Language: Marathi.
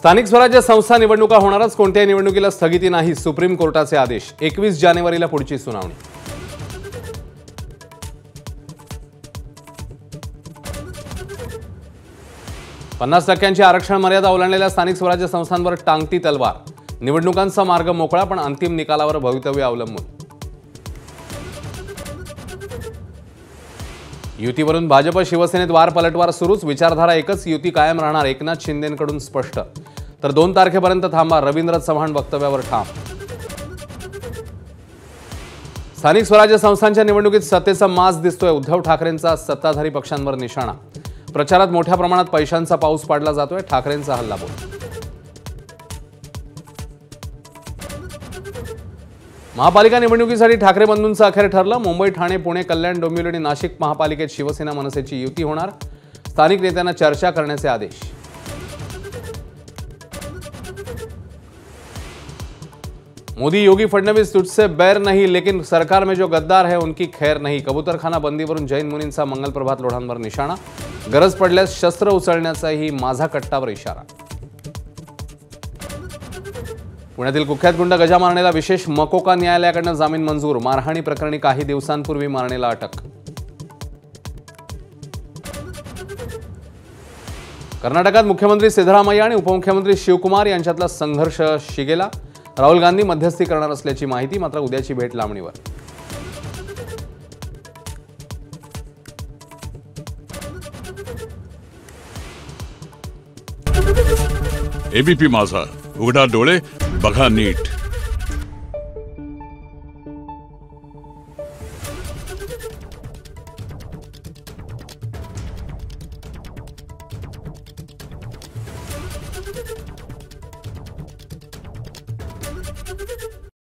स्थानिक स्वराज्य संस्था निवडणुका होणारच, कोणत्याही निवडणुकीला स्थगिती नाही, सुप्रीम कोर्टाचे आदेश। 21 जानेवारीला पुढची सुनावणी। पन्नास टक्क्यांची आरक्षण मर्यादा ओलांडलेल्या स्थानिक स्वराज्य संस्थांवर टांगती तलवार। निवडणुकांचा मार्ग मोकळा, पण अंतिम निकालावर भवितव्य अवलंबून। युतीवरून भाजप शिवसेनेत वार पलटवार सुरूच, विचारधारा एकच, युती कायम राहणार, एकनाथ शिंदेंकडून स्पष्ट। तर 2 तारखेपर्यंत थांबा, रवींद्र चव्हाण वक्तव्यावर ठाम। स्थानिक स्वराज्य संस्थांच्या निवडणुकीत सत्तेचा माज दिसतोय, उद्धव ठाकरेंचा सत्ताधारी पक्षांवर निशाणा। प्रचारात मोठ्या प्रमाणात पैशांचा पाऊस पाडला जातोय, ठाकरेंचा हल्लाबोल। महापालिका निवडणुकीसाठी ठाकरे बंधूंचं अखेर ठरलं, मुंबई, ठाणे, पुणे, कल्याण, डोंबिवली आणि नाशिक महापालिकेत शिवसेना मनसेची युती होणार। स्थानिक नेत्यांना चर्चा करण्याचे आदेश। मोदी योगी फडणवीस तुझसे बैर नहीं, लेकिन सरकार में जो गद्दार है उनकी खैर नहीं। कबूतरखाना बंदीवरून जैन मुनींचा मंगल प्रभात लोढांवर निशाणा। गरज पडल्यास शस्त्र उचलण्याचाही माझा कट्टावर इशारा। पुण्यातील कुख्यात गुंड गजा मारणेला विशेष मकोका न्यायालयाकडून जामीन मंजूर। मारहाणी प्रकरणी काही दिवसांपूर्वी मारणेला अटक। कर्नाटकात मुख्यमंत्री सिद्धरामय्या आणि उपमुख्यमंत्री शिवकुमार यांच्यातला संघर्ष शिगेला। राहुल गांधी मध्यस्थी करणार असल्याची माहिती, मात्र उद्याची भेट लांबणीवर। एबीपी माझा, उघडा डोळे बघा नीट।